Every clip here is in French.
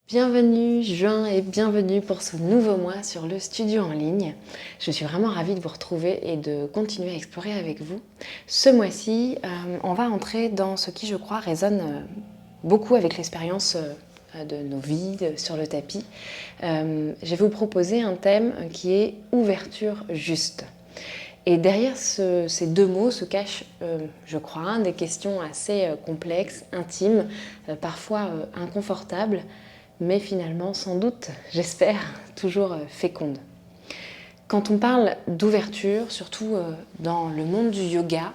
Bienvenue juin et bienvenue pour ce nouveau mois sur le studio en ligne. Je suis vraiment ravie de vous retrouver et de continuer à explorer avec vous. Ce mois-ci, on va entrer dans ce qui, je crois, résonne beaucoup avec l'expérience de nos vies sur le tapis. Je vais vous proposer un thème qui est ouverture juste. Et derrière ces deux mots se cachent, je crois, des questions assez complexes, intimes, parfois inconfortables, mais finalement, sans doute, j'espère, toujours féconde. Quand on parle d'ouverture, surtout dans le monde du yoga,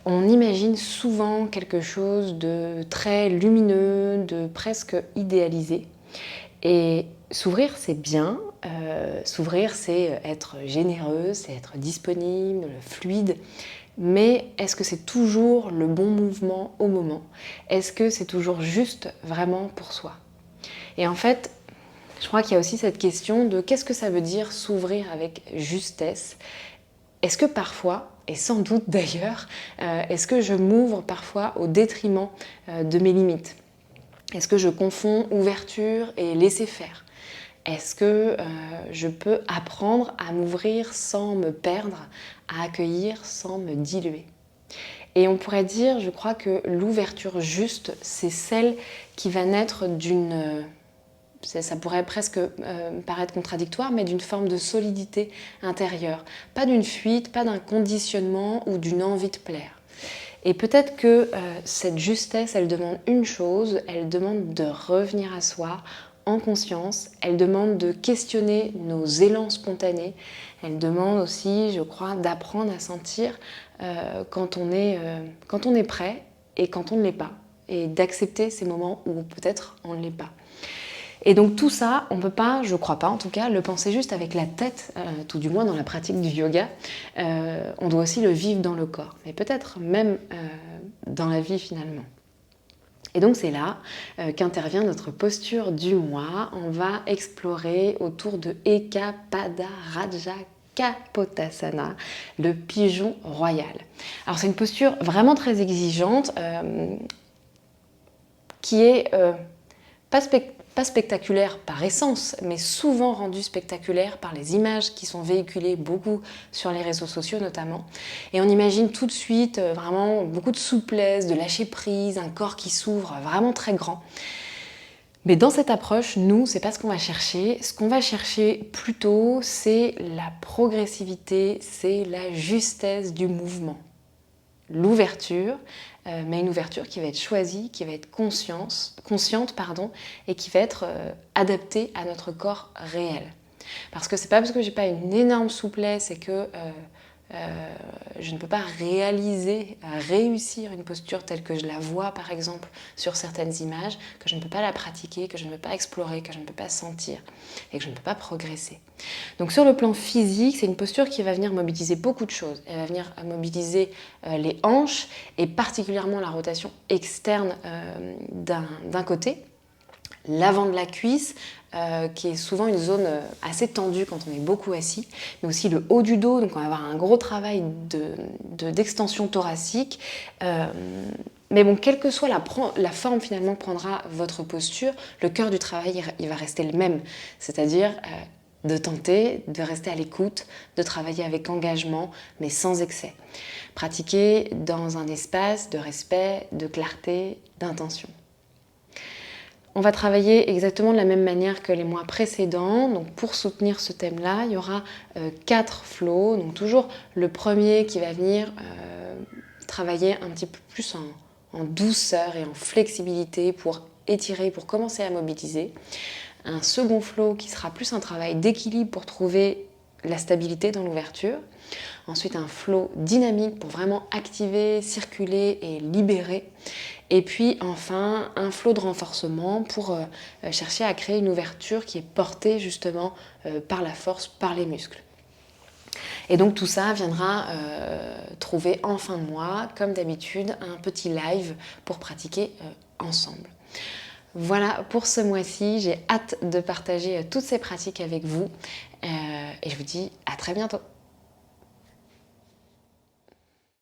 on imagine souvent quelque chose de très lumineux, de presque idéalisé. Et s'ouvrir, c'est bien. S'ouvrir, c'est être généreux, c'est être disponible, fluide. Mais est-ce que c'est toujours le bon mouvement au moment? Est-ce que c'est toujours juste vraiment pour soi? Et en fait, je crois qu'il y a aussi cette question de qu'est-ce que ça veut dire s'ouvrir avec justesse? Est-ce que parfois, et sans doute d'ailleurs, est-ce que je m'ouvre parfois au détriment de mes limites? Est-ce que je confonds ouverture et laisser faire? Est-ce que je peux apprendre à m'ouvrir sans me perdre, à accueillir sans me diluer? Et on pourrait dire, je crois que l'ouverture juste, c'est celle qui va naître d'une... Ça pourrait presque paraître contradictoire, mais d'une forme de solidité intérieure. Pas d'une fuite, pas d'un conditionnement ou d'une envie de plaire. Et peut-être que cette justesse, elle demande une chose, elle demande de revenir à soi en conscience, elle demande de questionner nos élans spontanés, elle demande aussi, je crois, d'apprendre à sentir quand on est prêt et quand on ne l'est pas, et d'accepter ces moments où peut-être on ne l'est pas. Et donc tout ça, on ne peut pas, je ne crois pas en tout cas, le penser juste avec la tête, tout du moins dans la pratique du yoga. On doit aussi le vivre dans le corps, mais peut-être même dans la vie finalement. Et donc c'est là qu'intervient notre posture du mois. On va explorer autour de Eka Pada Raja Kapotasana, le pigeon royal. Alors c'est une posture vraiment très exigeante qui est pas spectaculaire par essence, mais souvent rendue spectaculaire par les images qui sont véhiculées beaucoup sur les réseaux sociaux notamment. Et on imagine tout de suite vraiment beaucoup de souplesse, de lâcher prise, un corps qui s'ouvre vraiment très grand. Mais dans cette approche, nous, c'est pas ce qu'on va chercher. Ce qu'on va chercher plutôt, c'est la progressivité, c'est la justesse du mouvement. L'ouverture, mais une ouverture qui va être choisie, qui va être consciente, et qui va être adaptée à notre corps réel. Parce que c'est pas parce que j'ai pas une énorme souplesse et que je ne peux pas réussir une posture telle que je la vois par exemple sur certaines images, que je ne peux pas la pratiquer, que je ne peux pas explorer, que je ne peux pas sentir et que je ne peux pas progresser. Donc sur le plan physique, c'est une posture qui va venir mobiliser beaucoup de choses. Elle va venir mobiliser les hanches et particulièrement la rotation externe d'un côté, l'avant de la cuisse, qui est souvent une zone assez tendue quand on est beaucoup assis, mais aussi le haut du dos, donc on va avoir un gros travail d'extension thoracique. Mais bon, quelle que soit la forme finalement que prendra votre posture, le cœur du travail, il va rester le même. C'est-à-dire de tenter de rester à l'écoute, de travailler avec engagement, mais sans excès. Pratiquer dans un espace de respect, de clarté, d'intention. On va travailler exactement de la même manière que les mois précédents. Donc pour soutenir ce thème-là, il y aura 4 flows. Donc toujours le premier qui va venir travailler un petit peu plus en douceur et en flexibilité pour étirer, pour commencer à mobiliser. Un second flow qui sera plus un travail d'équilibre pour trouver la stabilité dans l'ouverture. Ensuite un flow dynamique pour vraiment activer, circuler et libérer. Et puis enfin un flow de renforcement pour chercher à créer une ouverture qui est portée justement par la force, par les muscles. Et donc tout ça viendra trouver en fin de mois, comme d'habitude, un petit live pour pratiquer ensemble. Voilà pour ce mois-ci, j'ai hâte de partager toutes ces pratiques avec vous et je vous dis à très bientôt.